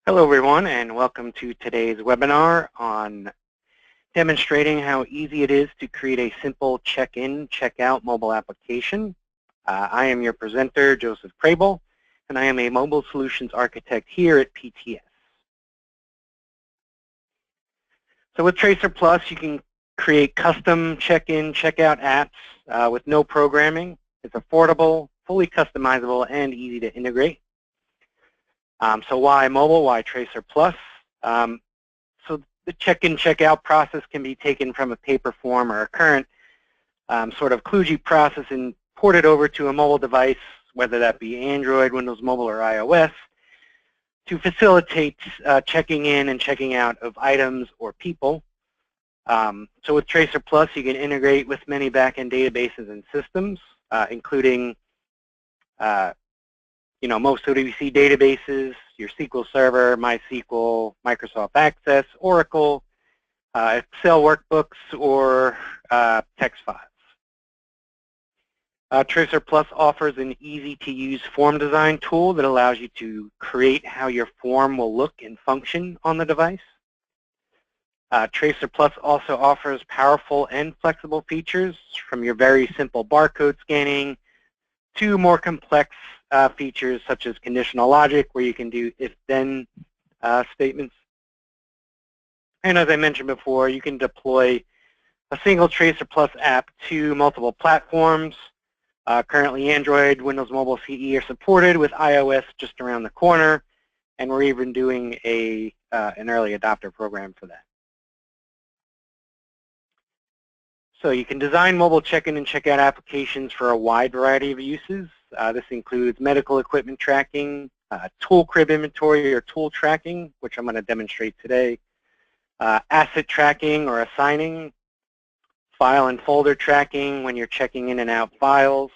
Hello everyone, and welcome to today's webinar on demonstrating how easy it is to create a simple check-in, check-out mobile application. I am your presenter, Joseph Kraebel, and I am a mobile solutions architect here at PTS. So with TracerPlus, you can create custom check-in, check-out apps with no programming. It's affordable, fully customizable, and easy to integrate. So why mobile? Why TracerPlus? So the check-in, check-out process can be taken from a paper form or a current sort of kludgy process and ported over to a mobile device, whether that be Android, Windows Mobile, or iOS, to facilitate checking in and checking out of items or people. So with TracerPlus, you can integrate with many back-end databases and systems, including most ODBC databases, your SQL Server, MySQL, Microsoft Access, Oracle, Excel workbooks, or text files. TracerPlus offers an easy-to-use form design tool that allows you to create how your form will look and function on the device. TracerPlus also offers powerful and flexible features, from your very simple barcode scanning to more complex features such as conditional logic, where you can do if-then statements. And as I mentioned before, you can deploy a single TracerPlus app to multiple platforms. Currently, Android, Windows Mobile, CE are supported, with iOS just around the corner, and we're even doing an early adopter program for that. So you can design mobile check-in and check-out applications for a wide variety of uses. This includes medical equipment tracking, tool crib inventory or tool tracking, which I'm going to demonstrate today, asset tracking or assigning, file and folder tracking when you're checking in and out files.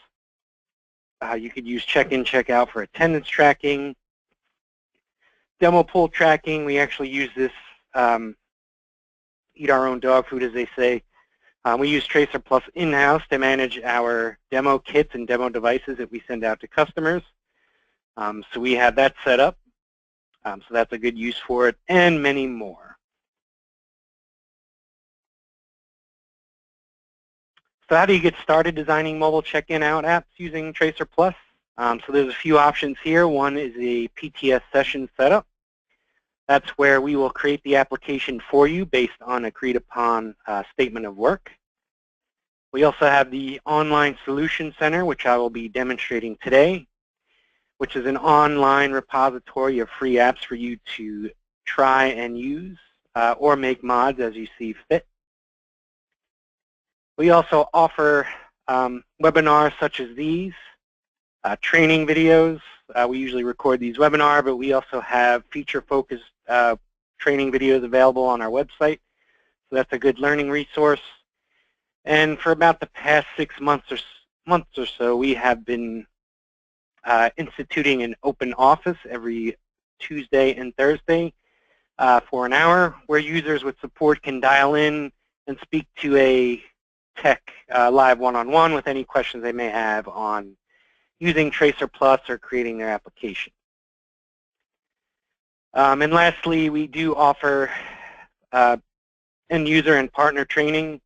You could use check-in, check-out for attendance tracking, demo pool tracking. We actually use this, eat our own dog food, as they say. We use TracerPlus in-house to manage our demo kits and demo devices that we send out to customers. So we have that set up. So that's a good use for it, and many more. So how do you get started designing mobile check-in out apps using TracerPlus? So there's a few options here. One is a PTS session setup. That's where we will create the application for you based on agreed upon statement of work. We also have the Online Solution Center, which I will be demonstrating today, which is an online repository of free apps for you to try and use or make mods as you see fit. We also offer webinars such as these, training videos. We usually record these webinars, but we also have feature-focused training videos available on our website. So that's a good learning resource. And for about the past 6 months or so, we have been instituting an open office every Tuesday and Thursday for an hour, where users with support can dial in and speak to a tech live one-on-one with any questions they may have on using TracerPlus or creating their application. And lastly, we do offer end user and partner training.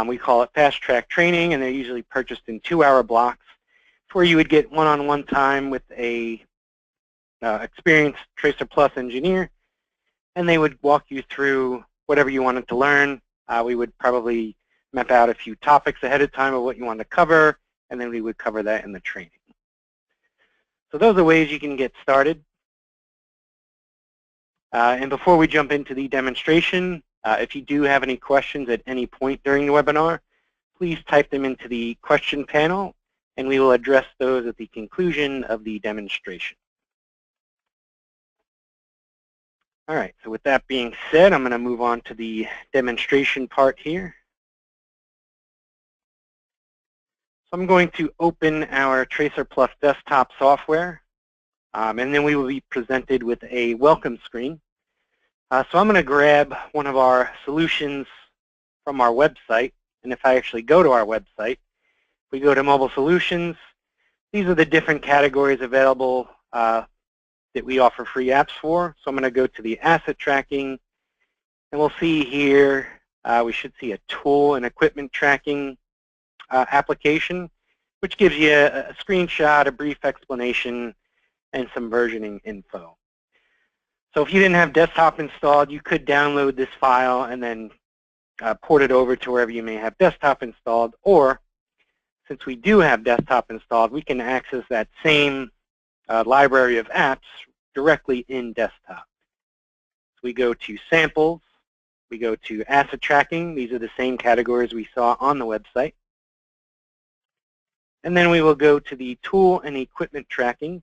We call it fast track training, and they're usually purchased in 2-hour blocks, where you would get one-on-one time with a experienced TracerPlus engineer, and they would walk you through whatever you wanted to learn. We would probably map out a few topics ahead of time of what you want to cover, and then we would cover that in the training. So those are ways you can get started. And before we jump into the demonstration, if you do have any questions at any point during the webinar, please type them into the question panel, and we will address those at the conclusion of the demonstration. All right, so with that being said, I'm going to move on to the demonstration part here. So I'm going to open our TracerPlus desktop software, and then we will be presented with a welcome screen. So I'm going to grab one of our solutions from our website, and if I actually go to our website, we go to Mobile Solutions. These are the different categories available that we offer free apps for. So I'm going to go to the asset tracking, and we'll see here, we should see a tool and equipment tracking application, which gives you a screenshot, a brief explanation, and some versioning info. So if you didn't have desktop installed, you could download this file and then port it over to wherever you may have desktop installed, or since we do have desktop installed, we can access that same library of apps directly in desktop. So we go to samples, we go to asset tracking. These are the same categories we saw on the website. And then we will go to the tool and equipment tracking.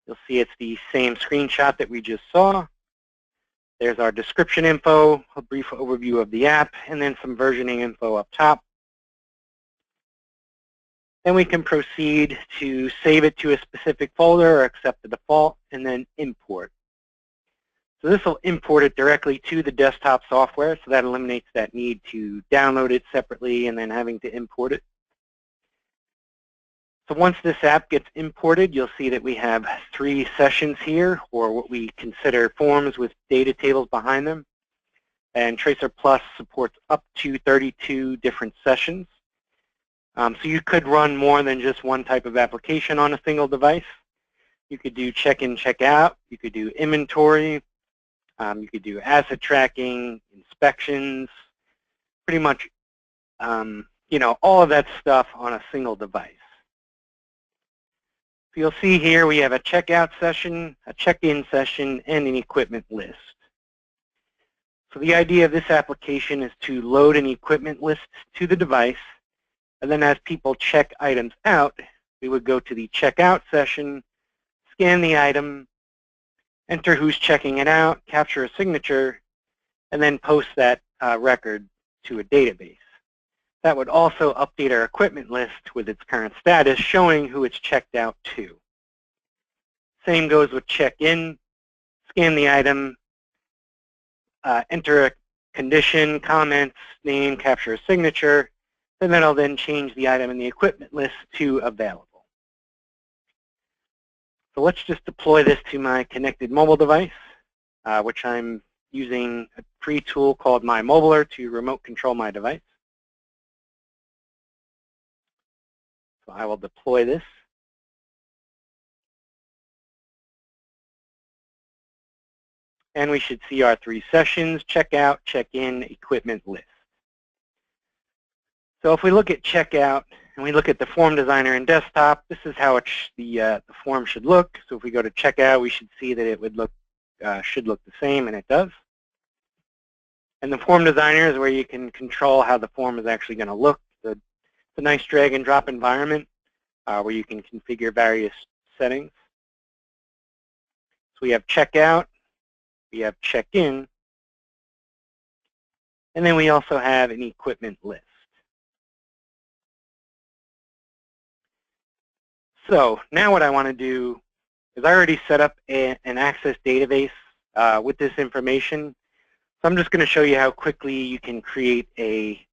You'll see it's the same screenshot that we just saw. There's our description info, a brief overview of the app, and then some versioning info up top. Then we can proceed to save it to a specific folder or accept the default, and then import. So this will import it directly to the desktop software, so that eliminates that need to download it separately and then having to import it. So once this app gets imported, you'll see that we have 3 sessions here, or what we consider forms with data tables behind them. And TracerPlus supports up to 32 different sessions. So you could run more than just one type of application on a single device. You could do check-in, check-out. You could do inventory. You could do asset tracking, inspections, pretty much, all of that stuff on a single device. So you'll see here we have a checkout session, a check-in session, and an equipment list. So the idea of this application is to load an equipment list to the device, and then as people check items out, we would go to the checkout session, scan the item, enter who's checking it out, capture a signature, and then post that record to a database. That would also update our equipment list with its current status, showing who it's checked out to. Same goes with check-in, scan the item, enter a condition, comments, name, capture a signature, and then I'll then change the item in the equipment list to available. So let's just deploy this to my connected mobile device, which I'm using a free tool called My Mobiler to remote control my device. So I will deploy this. And we should see our 3 sessions: checkout, check-in, equipment list. So if we look at checkout and we look at the form designer in desktop, this is how the form should look. So if we go to checkout, we should see that it would should look the same, and it does. And the form designer is where you can control how the form is actually going to look. It's a nice drag and drop environment where you can configure various settings. So we have checkout, we have check-in, and then we also have an equipment list. So now what I want to do is I already set up an Access database with this information. So I'm just going to show you how quickly you can create a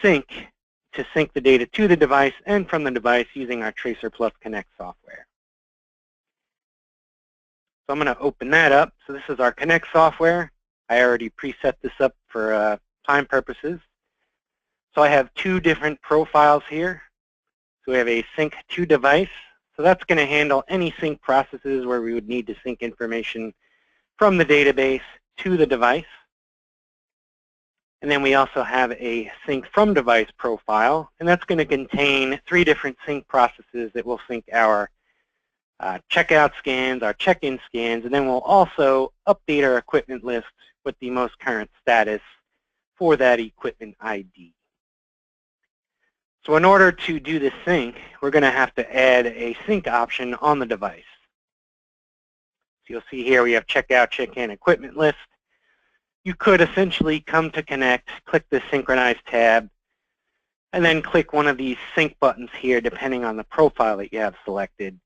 sync to sync the data to the device and from the device using our TracerPlus Connect software. So I'm going to open that up. So this is our Connect software. I already preset this up for time purposes. So I have 2 different profiles here. So we have a sync to device. So that's going to handle any sync processes where we would need to sync information from the database to the device. And then we also have a sync from device profile, and that's going to contain 3 different sync processes that will sync our checkout scans, our check-in scans, and then we'll also update our equipment list with the most current status for that equipment ID. So in order to do this sync, we're going to have to add a sync option on the device. So you'll see here we have checkout, check-in, equipment list. You could essentially come to Connect, click the Synchronize tab, and then click one of these sync buttons here depending on the profile that you have selected.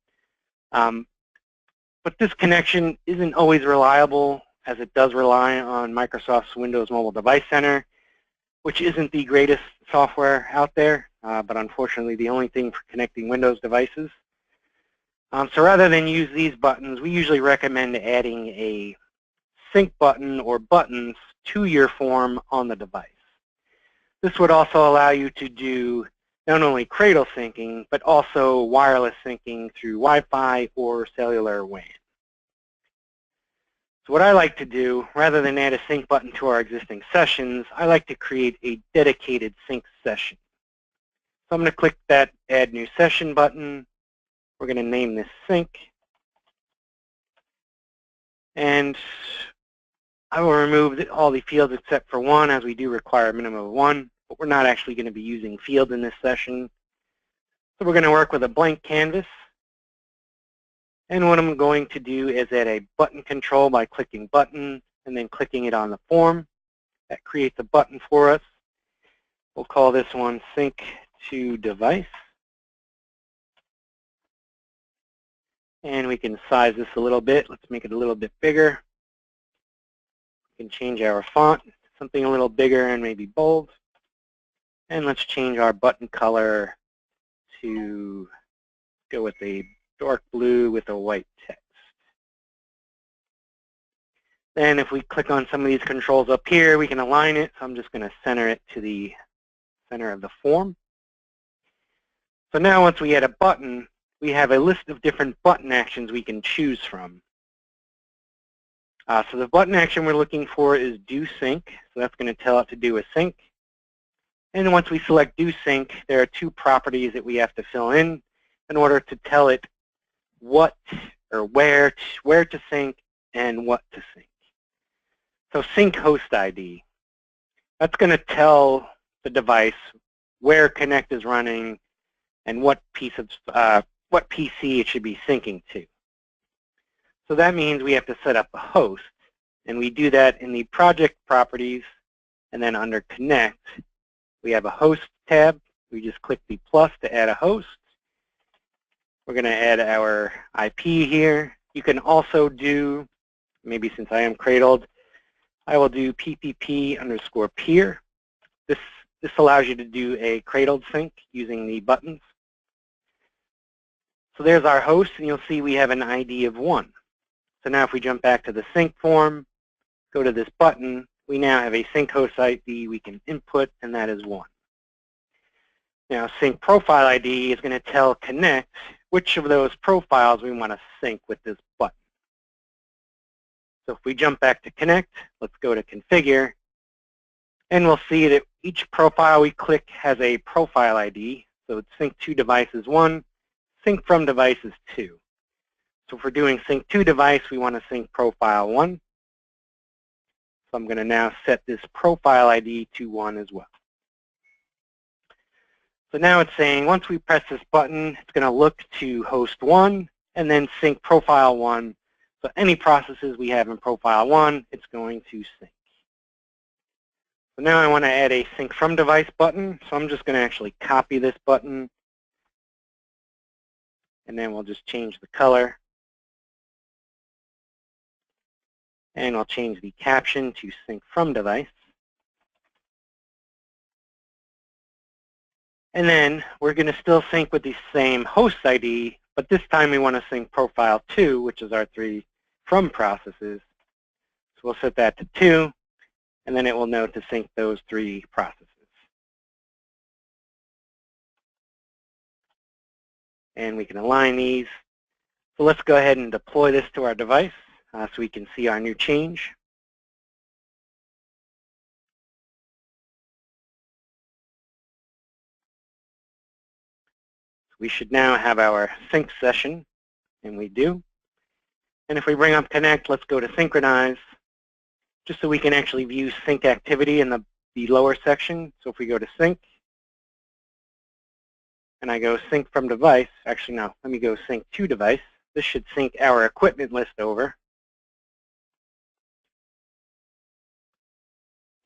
But this connection isn't always reliable, as it does rely on Microsoft's Windows Mobile Device Center, which isn't the greatest software out there, but unfortunately the only thing for connecting Windows devices. So rather than use these buttons, we usually recommend adding a sync button or buttons to your form on the device. This would also allow you to do not only cradle syncing, but also wireless syncing through Wi-Fi or cellular WAN. So what I like to do, rather than add a sync button to our existing sessions, I like to create a dedicated sync session. So I'm going to click that Add New Session button. We're going to name this Sync. And I will remove all the fields except for one, as we do require a minimum of one, but we're not actually going to be using fields in this session. So we're going to work with a blank canvas. And what I'm going to do is add a button control by clicking button and then clicking it on the form. That creates a button for us. We'll call this one Sync to Device. And we can size this a little bit. Let's make it a little bit bigger. We can change our font, something a little bigger and maybe bold. And let's change our button color to go with a dark blue with a white text. Then if we click on some of these controls up here, we can align it. So I'm just going to center it to the center of the form. So now once we add a button, we have a list of different button actions we can choose from. So the button action we're looking for is Do Sync. So that's going to tell it to do a sync. And once we select Do Sync, there are two properties that we have to fill in order to tell it what or where to sync and what to sync. So Sync Host ID. That's going to tell the device where Connect is running and what PC it should be syncing to. So that means we have to set up a host, and we do that in the project properties, and then under Connect, we have a host tab. We just click the plus to add a host. We're going to add our IP here. You can also do, maybe since I am cradled, I will do PPP_peer. This allows you to do a cradled sync using the buttons. So there's our host, and you'll see we have an ID of 1. So now if we jump back to the sync form, go to this button, we now have a sync host ID we can input, and that is 1. Now sync profile ID is going to tell Connect which of those profiles we want to sync with this button. So if we jump back to Connect, let's go to Configure, and we'll see that each profile we click has a profile ID. So it's Sync to Devices 1, Sync from Devices 2. So if we're doing Sync to Device, we want to sync Profile 1. So I'm going to now set this profile ID to 1 as well. So now it's saying once we press this button, it's going to look to host 1 and then sync Profile 1. So any processes we have in Profile 1, it's going to sync. So now I want to add a Sync from Device button. So I'm just going to actually copy this button, and then we'll just change the color. And I'll change the caption to Sync from Device. And then we're going to still sync with the same host ID, but this time we want to sync Profile 2, which is our 3 from processes. So we'll set that to 2, and then it will know to sync those 3 processes. And we can align these. So let's go ahead and deploy this to our device so we can see our new change. We should now have our sync session, and we do. And if we bring up Connect, let's go to Synchronize, just so we can actually view sync activity in the lower section. So if we go to Sync, and I go Sync from Device, actually no, let me go Sync to Device. This should sync our equipment list over.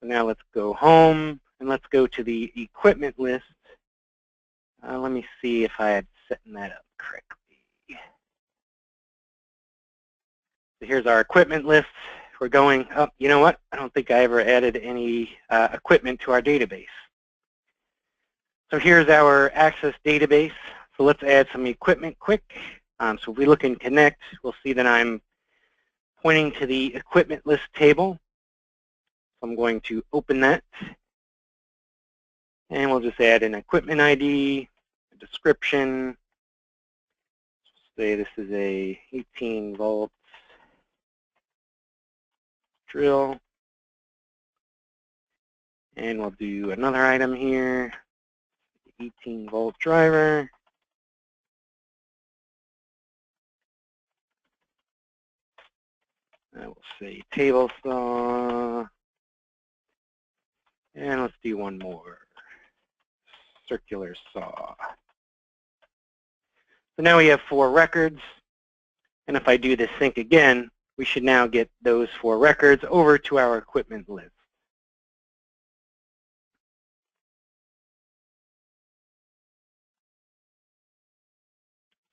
So now let's go home, and let's go to the equipment list. Let me see if I had set that up correctly. So here's our equipment list. We're going up. You know what? I don't think I ever added any equipment to our database. So here's our Access database. So let's add some equipment quick. So if we look in Connect, we'll see that I'm pointing to the equipment list table. So I'm going to open that. And we'll just add an equipment ID, a description. Say this is a 18-volt drill. And we'll do another item here, 18-volt driver. I will say table saw. And let's do one more, circular saw. So now we have 4 records. And if I do this sync again, we should now get those 4 records over to our equipment list.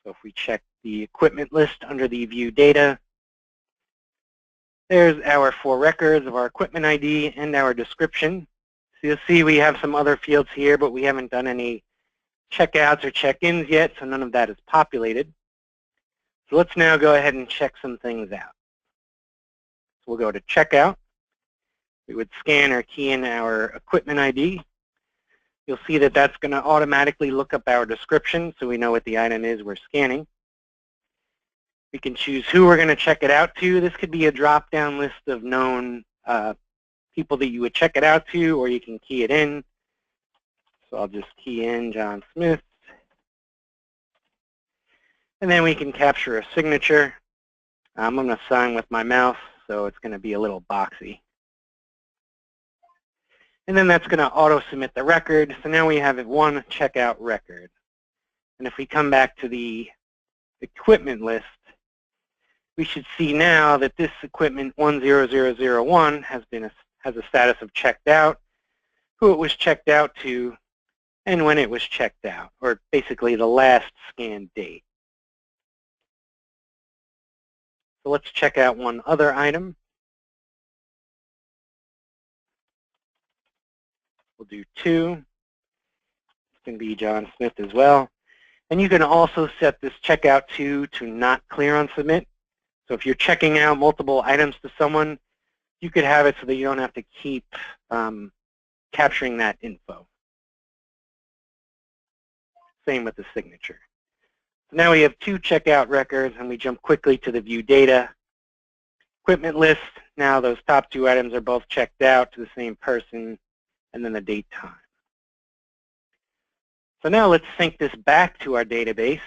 So if we check the equipment list under the View Data, there's our 4 records of our equipment ID and our description. So you'll see we have some other fields here, but we haven't done any checkouts or check-ins yet, so none of that is populated. So let's now go ahead and check some things out. So we'll go to Checkout. We would scan or key in our equipment ID. You'll see that that's going to automatically look up our description, so we know what the item is we're scanning. We can choose who we're going to check it out to. This could be a drop-down list of known people that you would check it out to, or you can key it in. So I'll just key in John Smith. And then we can capture a signature. I'm going to sign with my mouse, so it's going to be a little boxy. And then that's going to auto-submit the record. So now we have one checkout record. And if we come back to the equipment list, we should see now that this equipment 10001 has a status of checked out, who it was checked out to, and when it was checked out, or basically the last scan date. So let's check out one other item. We'll do 2. It's going to be John Smith as well. And you can also set this checkout to not clear on submit. So if you're checking out multiple items to someone, you could have it so that you don't have to keep capturing that info. Same with the signature. So now we have 2 checkout records, and we jump quickly to the View Data equipment list. Now those top 2 items are both checked out to the same person, and then the date time. So now let's sync this back to our database.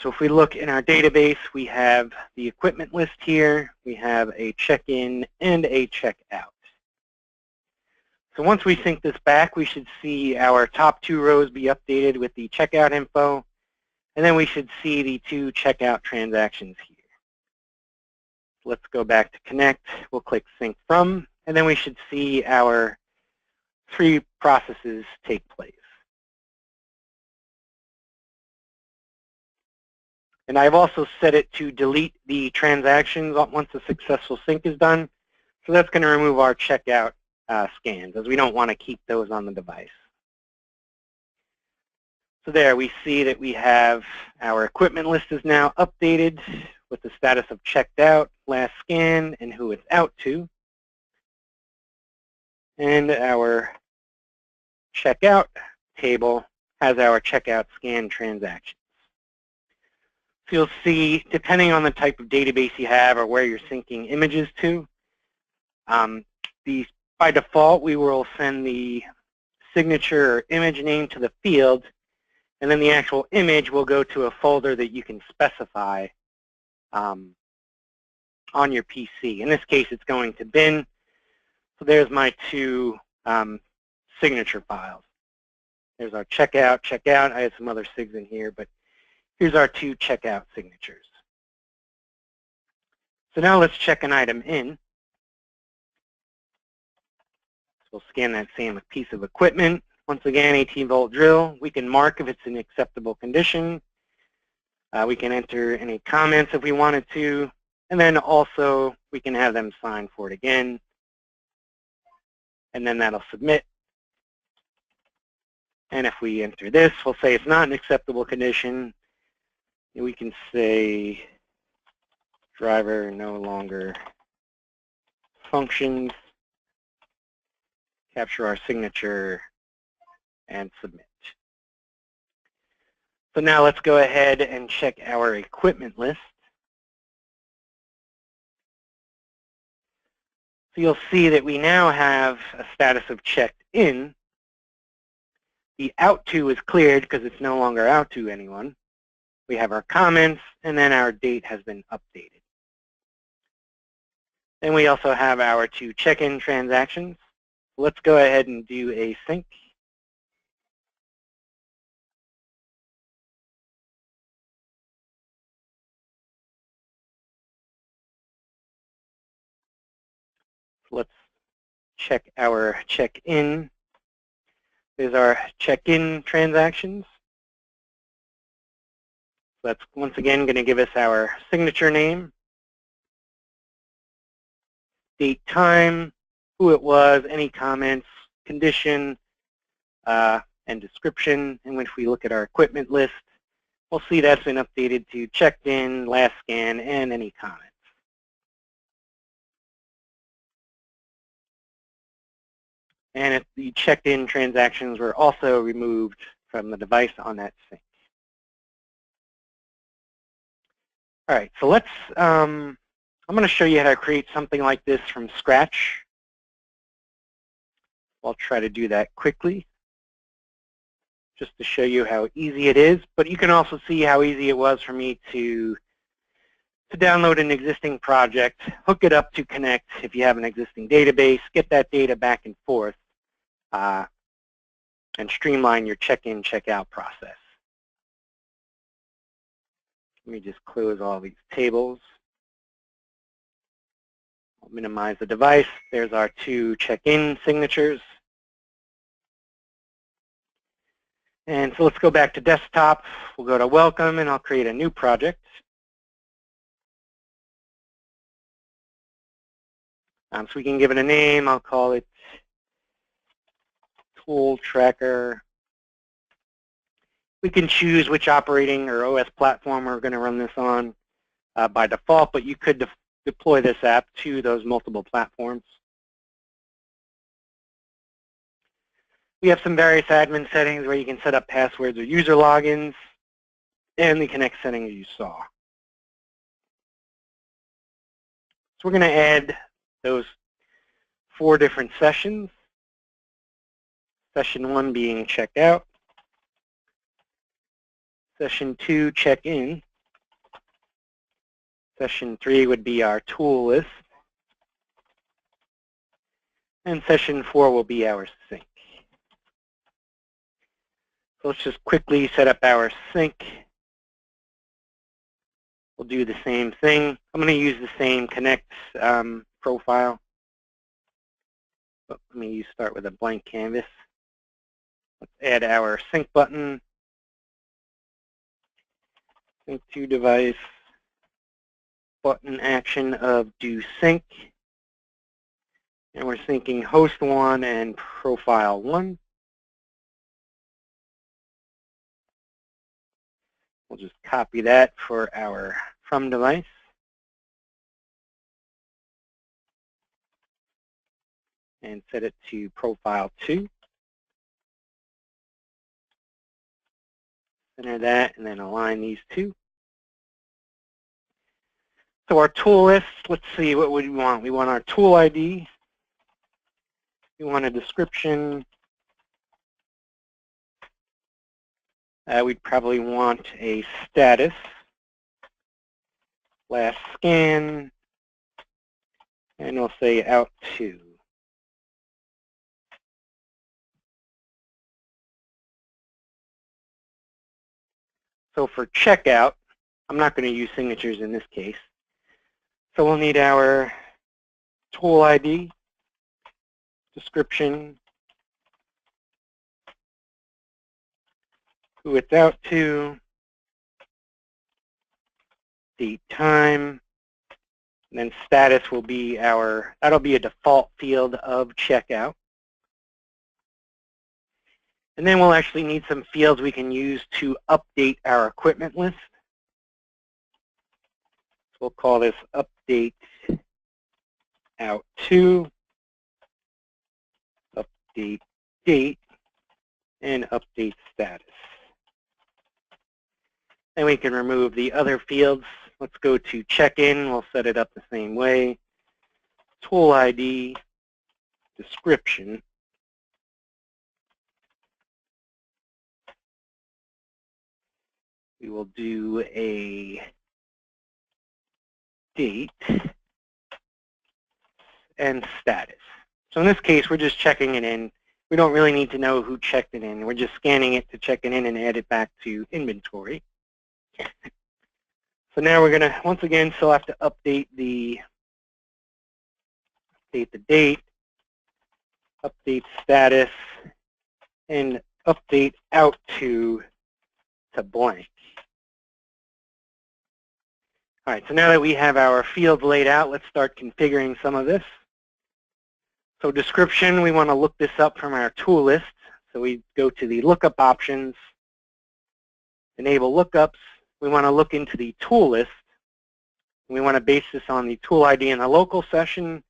So if we look in our database, we have the equipment list here. We have a check-in and a check-out. So once we sync this back, we should see our top 2 rows be updated with the checkout info, and then we should see the 2 checkout transactions here. Let's go back to Connect. We'll click Sync From, and then we should see our 3 processes take place. And I've also set it to delete the transactions once a successful sync is done. So that's going to remove our checkout scans, as we don't want to keep those on the device. So there we see that we have our equipment list is now updated with the status of checked out, last scan, and who it's out to. And our checkout table has our checkout scan transactions. So you'll see, depending on the type of database you have or where you're syncing images to, by default, we will send the signature or image name to the field, and then the actual image will go to a folder that you can specify on your PC. In this case, it's going to bin. So there's my 2 signature files. There's our checkout. I have some other sigs in here, but here's our 2 checkout signatures. So now let's check an item in. So we'll scan that same piece of equipment. Once again, 18-volt drill. We can mark if it's in acceptable condition. We can enter any comments if we wanted to. And then also, we can have them sign for it again. And then that'll submit. And if we enter this, we'll say it's not in acceptable condition. We can say driver no longer functions, capture our signature, and submit. So now let's go ahead and check our equipment list. So you'll see that we now have a status of checked in. The out to is cleared because it's no longer out to anyone. We have our comments, and then our date has been updated. Then we also have our 2 check-in transactions. Let's go ahead and do a sync. Let's check our check-in. There's our check-in transactions. So that's once again going to give us our signature name, date, time, who it was, any comments, condition, and description. And if we look at our equipment list, we'll see that's been updated to checked in, last scan, and any comments. And if the checked-in transactions were also removed from the device on that sync. All right, so let's, I'm going to show you how to create something like this from scratch. I'll try to do that quickly, just to show you how easy it is. But you can also see how easy it was for me to download an existing project, hook it up to Connect if you have an existing database, get that data back and forth, and streamline your check-in, check-out process. Let me just close all these tables. I'll minimize the device. There's our 2 check-in signatures. And so let's go back to desktop. We'll go to welcome, and I'll create a new project. So we can give it a name. I'll call it Tool Tracker. We can choose which operating or OS platform we're going to run this on by default, but you could deploy this app to those multiple platforms. We have some various admin settings where you can set up passwords or user logins, and the Connect settings you saw. So we're going to add those 4 different sessions. Session 1 being checked out. Session 2, check in. Session 3 would be our tool list. And session 4 will be our sync. So let's just quickly set up our sync. We'll do the same thing. I'm going to use the same Connect profile. But let me start with a blank canvas. Let's add our sync button. Sync to device. Button action of do sync. And we're syncing host 1 and profile 1. We'll just copy that for our from device. And set it to profile 2. Center that and then align these 2. So our tool list, let's see what we want. We want our tool ID. We want a description. We'd probably want a status, last scan, and we'll say out to. So for checkout, I'm not going to use signatures in this case. So we'll need our tool ID, description, who it's out to, date, time, and then status will be that'll be a default field of checkout. And then we'll actually need some fields we can use to update our equipment list. we'll call this update out to, update date, and update status. And we can remove the other fields. Let's go to check-in. We'll set it up the same way. Tool ID, description. We will do a date and status. So in this case, we're just checking it in. We don't really need to know who checked it in. We're just scanning it to check it in and add it back to inventory. So now we're going to, once again, still have to update the date, update status, and update out to blank. All right, so now that we have our fields laid out, let's start configuring some of this. So description, we want to look this up from our tool list. So we go to the lookup options, enable lookups. We want to look into the tool list. We want to base this on the tool ID in the local session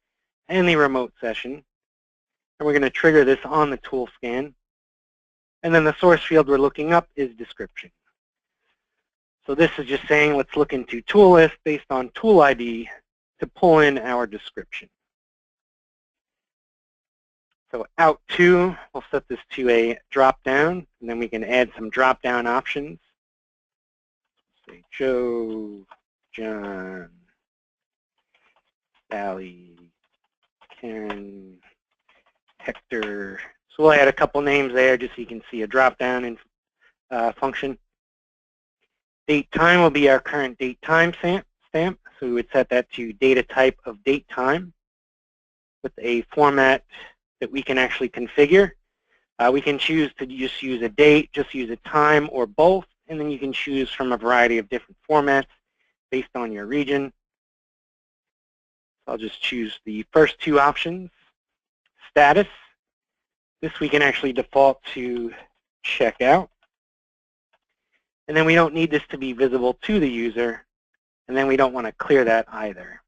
and the remote session. And we're going to trigger this on the tool scan. And then the source field we're looking up is description. So this is just saying let's look into tool list based on tool ID to pull in our description. So out to, we'll set this to a drop down, and then we can add some drop down options. Say Joe, John, Sally, Karen, Hector. So we'll add a couple names there just so you can see a drop down function. Date time will be our current date time stamp. So we would set that to data type of date time with a format that we can actually configure. We can choose to just use a date, just use a time, or both, and then you can choose from a variety of different formats based on your region. I'll just choose the first two options. Status. This we can actually default to checkout. And then we don't need this to be visible to the user, and then we don't want to clear that either.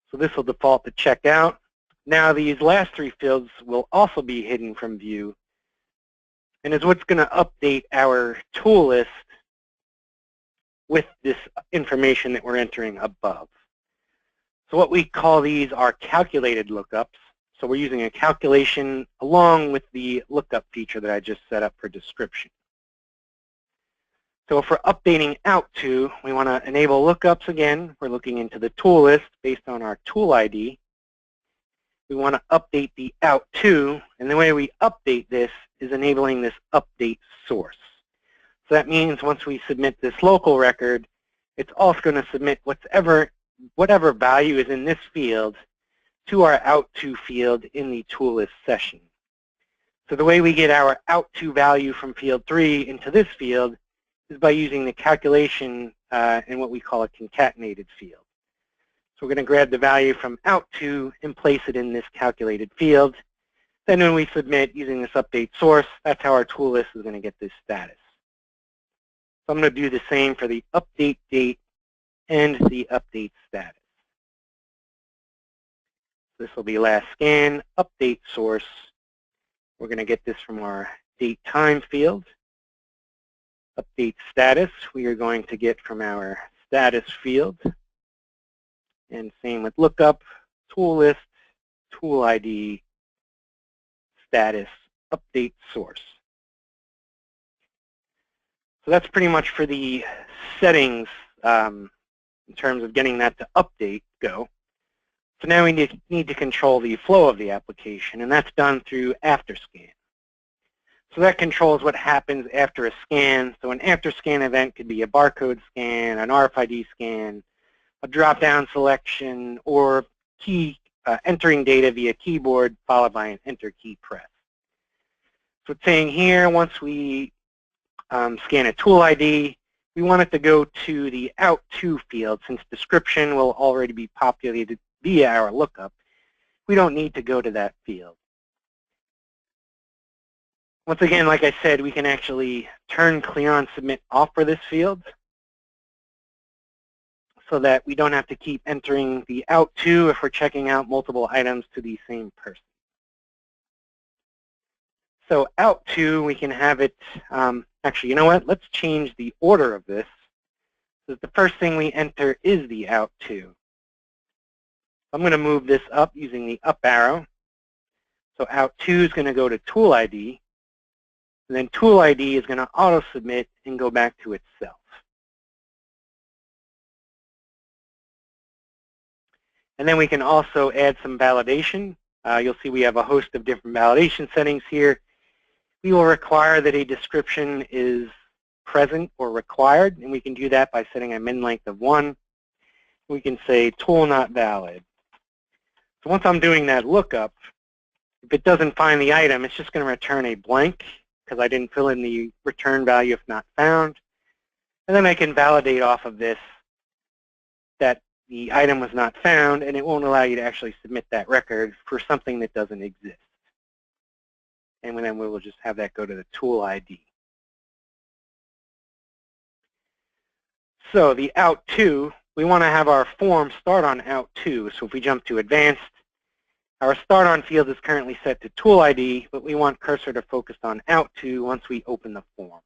So this will default to checkout. Now these last three fields will also be hidden from view, and is what's going to update our tool list with this information that we're entering above. So what we call these are calculated lookups. So we're using a calculation along with the lookup feature that I just set up for description. So if we're updating out to, we want to enable lookups again. We're looking into the tool list based on our tool ID. We want to update the out to, and the way we update this is enabling this update source. So that means once we submit this local record, it's also going to submit whatever value is in this field to our out to field in the tool list session. So the way we get our out to value from field 3 into this field is by using the calculation in what we call a concatenated field. So we're going to grab the value from out to and place it in this calculated field. Then when we submit using this update source, that's how our tool list is going to get this status. So I'm going to do the same for the update date and the update status. This will be last scan, update source. We're going to get this from our date time field. Update status, we are going to get from our status field. And same with lookup, tool list, tool ID, status, update source. So that's pretty much for the settings in terms of getting that to update go. So now we need to control the flow of the application, and that's done through after scan. So that controls what happens after a scan. So an after scan event could be a barcode scan, an RFID scan, a drop-down selection, or key entering data via keyboard followed by an enter key press. So it's saying here, once we scan a tool ID, we want it to go to the out to field. Since description will already be populated via our lookup, we don't need to go to that field. Once again, like I said, we can actually turn clear on submit off for this field. so that we don't have to keep entering the out to if we're checking out multiple items to the same person. So out to, we can have it, actually, you know what? Let's change the order of this. So the first thing we enter is the out to. I'm going to move this up using the up arrow. So out to is going to go to tool ID. And then tool ID is going to auto submit and go back to itself. And then we can also add some validation. You'll see we have a host of different validation settings here. We will require that a description is present or required, and we can do that by setting a min length of 1. We can say tool not valid. So once I'm doing that lookup, if it doesn't find the item, it's just going to return a blank because I didn't fill in the return value if not found. And then I can validate off of this that the item was not found, and it won't allow you to actually submit that record for something that doesn't exist. And then we will just have that go to the tool ID. So the out to, we want to have our form start on out to. So if we jump to advanced, our start on field is currently set to tool ID, but we want cursor to focus on out to once we open the form.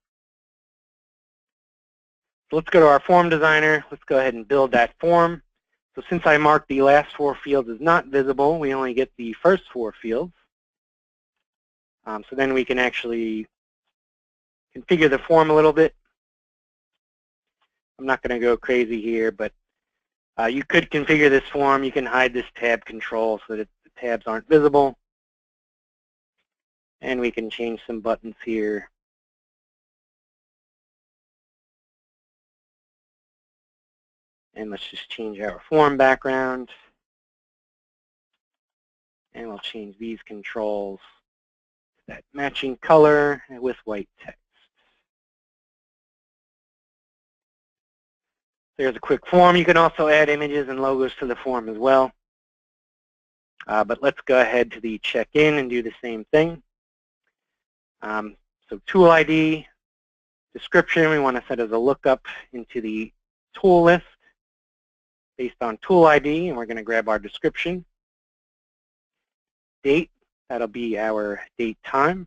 So let's go to our form designer. Let's go ahead and build that form. So since I marked the last 4 fields as not visible, we only get the first 4 fields. So then we can actually configure the form a little bit. I'm not going to go crazy here, but you could configure this form. You can hide this tab control so that the tabs aren't visible. And we can change some buttons here. And let's just change our form background. And we'll change these controls to that matching color with white text. There's a quick form. You can also add images and logos to the form as well. But let's go ahead to the check-in and do the same thing. So tool ID, description, we want to set as a lookup into the tool list based on tool ID, and we're going to grab our description. Date, that'll be our date time.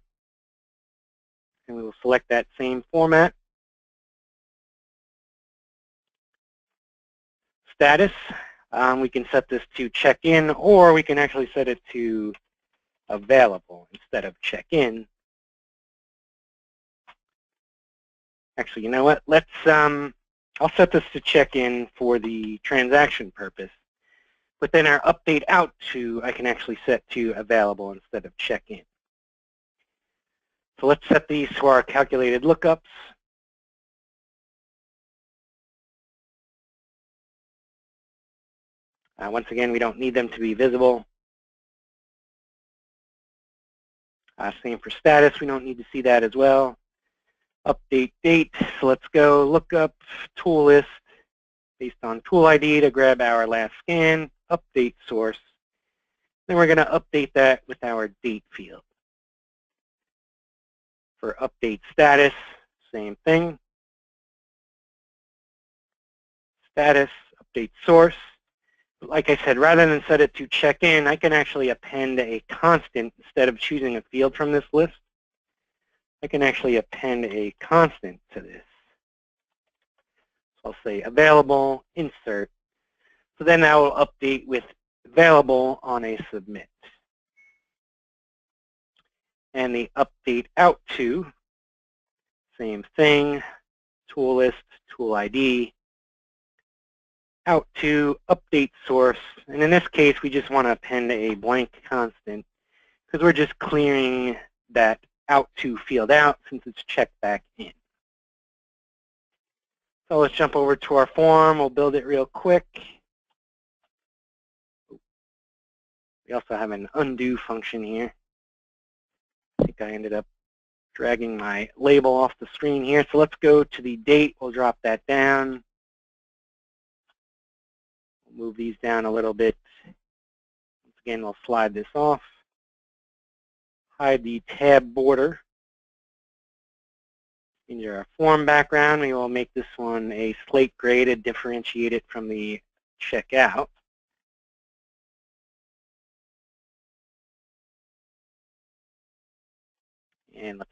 And we will select that same format. Status, we can set this to check-in, or we can actually set it to available instead of check-in. Actually, you know what? Let's, I'll set this to check-in for the transaction purpose. But then our update out to, I can actually set to available instead of check-in. So let's set these to our calculated lookups. Once again, we don't need them to be visible. Same for status, we don't need to see that as well. Update date, so let's go lookup tool list based on tool ID to grab our last scan, update source. Then we're going to update that with our date field. For update status, same thing. Status, update source. Like I said, rather than set it to check-in, I can actually append a constant instead of choosing a field from this list. I can actually append a constant to this. So I'll say available, insert. So then that will update with available on a submit. And the update out to, same thing, tool list, tool ID, out to update source, and in this case we just want to append a blank constant because we're just clearing that out to field out since it's checked back in. So let's jump over to our form. We'll build it real quick. We also have an undo function here. I think I ended up dragging my label off the screen here. So let's go to the date. We'll drop that down. Move these down a little bit. Once again, we'll slide this off. Hide the tab border. Change our form background. We will make this one a slate gray to differentiate it from the checkout. And let's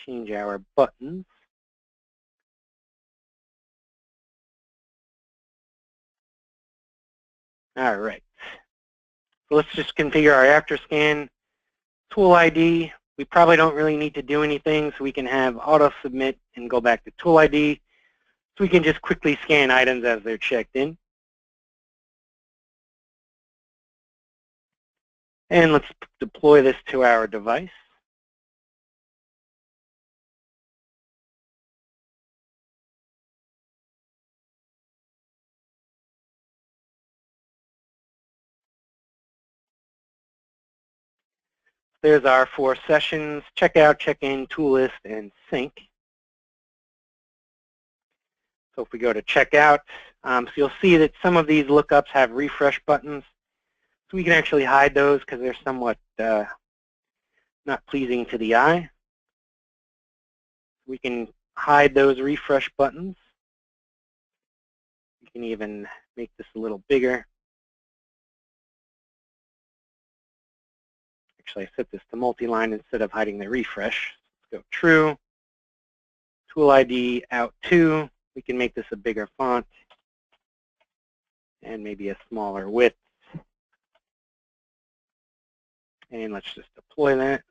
change our buttons. All right. So let's just configure our after scan tool ID. We probably don't really need to do anything, so we can have auto submit and go back to tool ID. So we can just quickly scan items as they're checked in. And let's deploy this to our device. There's our 4 sessions: checkout, check-in, tool list, and sync. So if we go to checkout, so you'll see that some of these lookups have refresh buttons. So we can actually hide those because they're somewhat not pleasing to the eye. We can hide those refresh buttons. We can even make this a little bigger. Actually, I set this to multi-line instead of hiding the refresh. Let's go true. Tool ID out 2. We can make this a bigger font and maybe a smaller width. And let's just deploy that.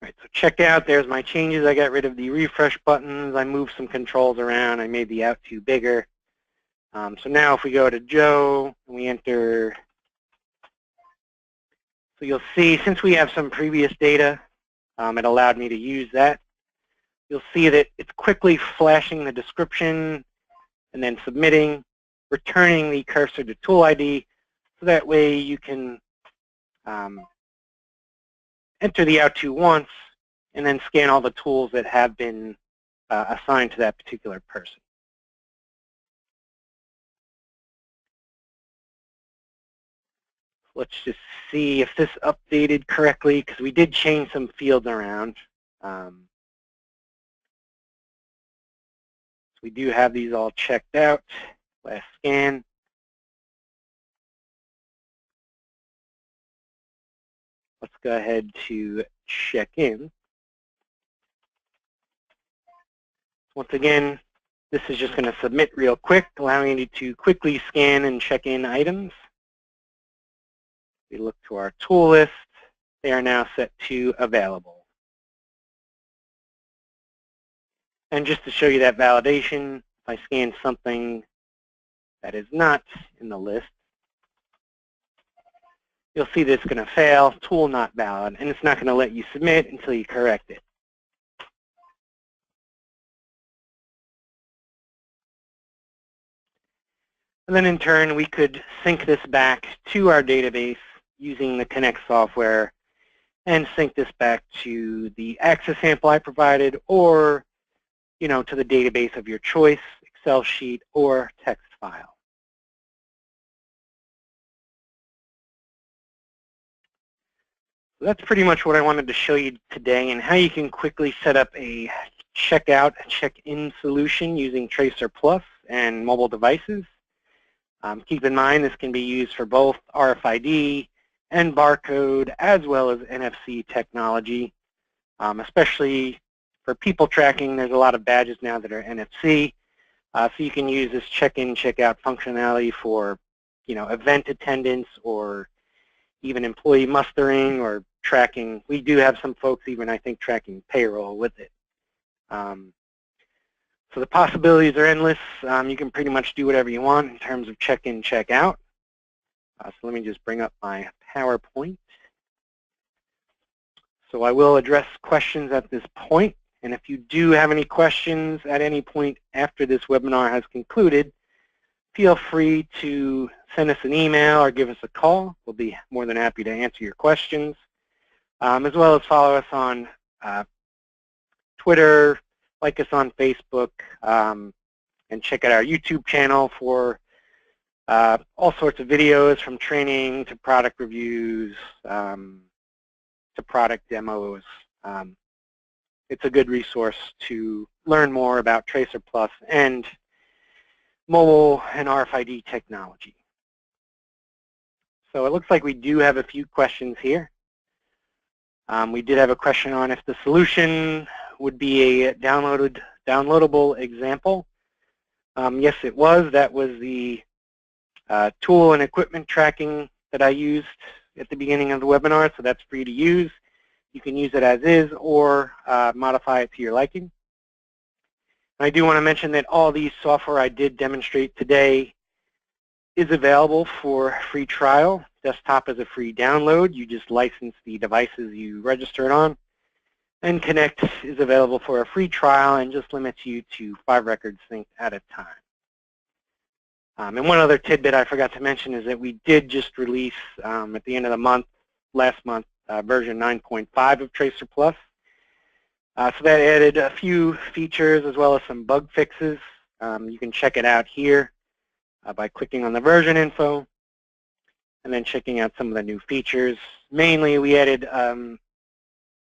All right, so checkout, there's my changes. I got rid of the refresh buttons. I moved some controls around. I made the out 2 bigger. So now if we go to Joe and we enter, so you'll see since we have some previous data, it allowed me to use that. You'll see that it's quickly flashing the description and then submitting, returning the cursor to tool ID, so that way you can enter the out 2 once and then scan all the tools that have been assigned to that particular person. Let's just see if this updated correctly, because we did change some fields around. So we do have these all checked out. Last scan. Let's go ahead to check in. Once again, this is just going to submit real quick, allowing you to quickly scan and check in items. We look to our tool list. They are now set to available. And just to show you that validation, if I scan something that is not in the list, you'll see this is going to fail, tool not valid, and it's not going to let you submit until you correct it. And then in turn, we could sync this back to our database using the Connect software and sync this back to the access sample I provided, or to the database of your choice, Excel sheet or text file. So that's pretty much what I wanted to show you today, and how you can quickly set up a checkout, check-in solution using TracerPlus and mobile devices. Keep in mind this can be used for both RFID and barcode, as well as NFC technology, especially for people tracking. There's a lot of badges now that are NFC, so you can use this check-in, check-out functionality for, event attendance, or even employee mustering or tracking. We do have some folks even, I think, tracking payroll with it. So the possibilities are endless. You can pretty much do whatever you want in terms of check-in, check-out. So let me just bring up my PowerPoint. So I will address questions at this point, and if you do have any questions at any point after this webinar has concluded, feel free to send us an email or give us a call. We'll be more than happy to answer your questions, as well as follow us on Twitter, like us on Facebook, and check out our YouTube channel for all sorts of videos, from training to product reviews to product demos. It's a good resource to learn more about TracerPlus and mobile and RFID technology. So it looks like we do have a few questions here. We did have a question on if the solution would be a downloadable example. Yes, it was. That was the tool and equipment tracking that I used at the beginning of the webinar, so that's free to use. You can use it as is or modify it to your liking. I do want to mention that all these software I did demonstrate today is available for free trial. Desktop is a free download. You just license the devices you registered on. And Connect is available for a free trial and just limits you to 5 records synced at a time. And one other tidbit I forgot to mention is that we did just release at the end of the month, last month, version 9.5 of TracerPlus. So that added a few features as well as some bug fixes. You can check it out here by clicking on the version info and then checking out some of the new features. Mainly, we added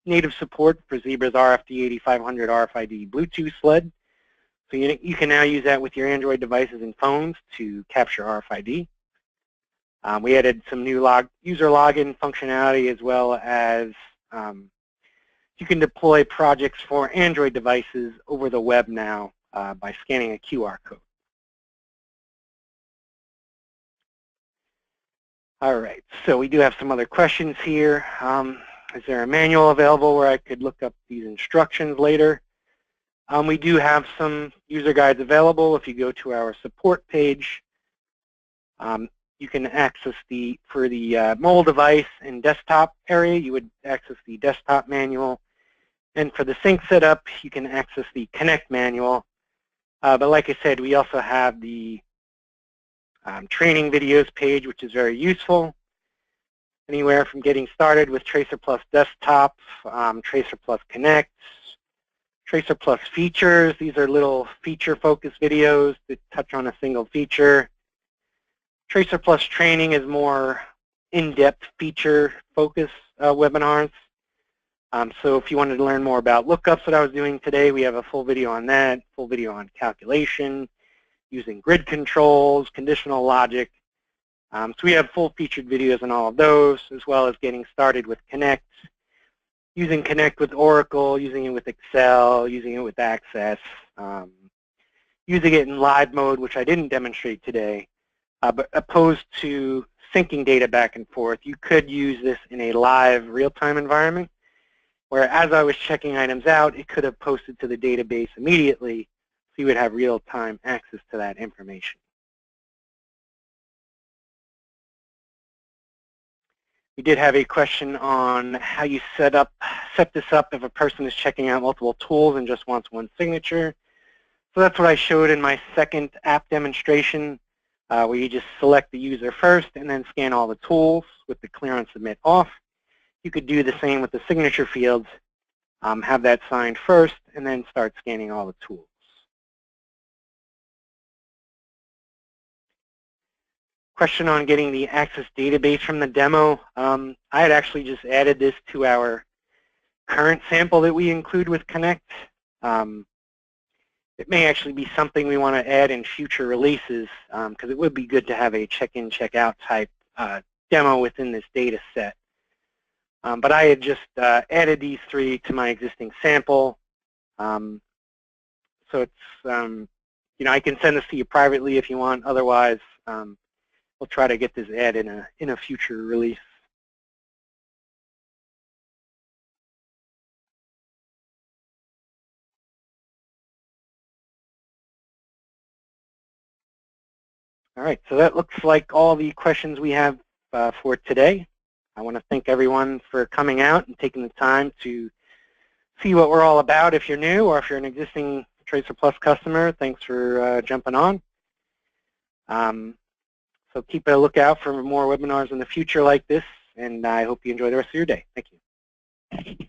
native support for Zebra's RFD 8500 RFID Bluetooth sled. So you can now use that with your Android devices and phones to capture RFID. We added some new user login functionality, as well as you can deploy projects for Android devices over the web now by scanning a QR code. All right, so we do have some other questions here. Is there a manual available where I could look up these instructions later? We do have some user guides available. If you go to our support page, you can access for the mobile device and desktop area, you would access the desktop manual. And for the sync setup, you can access the Connect manual. But like I said, we also have the training videos page, which is very useful. Anywhere from getting started with TracerPlus Desktop, TracerPlus Connect, TracerPlus Features. These are little feature-focused videos that touch on a single feature. TracerPlus Training is more in-depth feature-focused webinars. So if you wanted to learn more about lookups that I was doing today, we have a full video on that, full video on calculation, using grid controls, conditional logic. So we have full featured videos on all of those, as well as getting started with Connect, using Connect with Oracle, using it with Excel, using it with Access, using it in live mode, which I didn't demonstrate today. But opposed to syncing data back and forth, you could use this in a live real-time environment, where as I was checking items out, it could have posted to the database immediately, so you would have real-time access to that information. We did have a question on how you set this up if a person is checking out multiple tools and just wants one signature. So that's what I showed in my second app demonstration, where you just select the user first and then scan all the tools with the clear on submit off. You could do the same with the signature fields, have that signed first, and then start scanning all the tools. Question on getting the Access database from the demo. I had actually just added this to our current sample that we include with Connect. It may actually be something we want to add in future releases, because it would be good to have a check-in, check-out type demo within this data set. But I had just added these 3 to my existing sample. So it's, I can send this to you privately if you want. Otherwise, we'll try to get this added in a future release. All right, so that looks like all the questions we have for today. I want to thank everyone for coming out and taking the time to see what we're all about. If you're new or if you're an existing TracerPlus customer, thanks for jumping on. So keep a lookout for more webinars in the future like this, and I hope you enjoy the rest of your day. Thank you.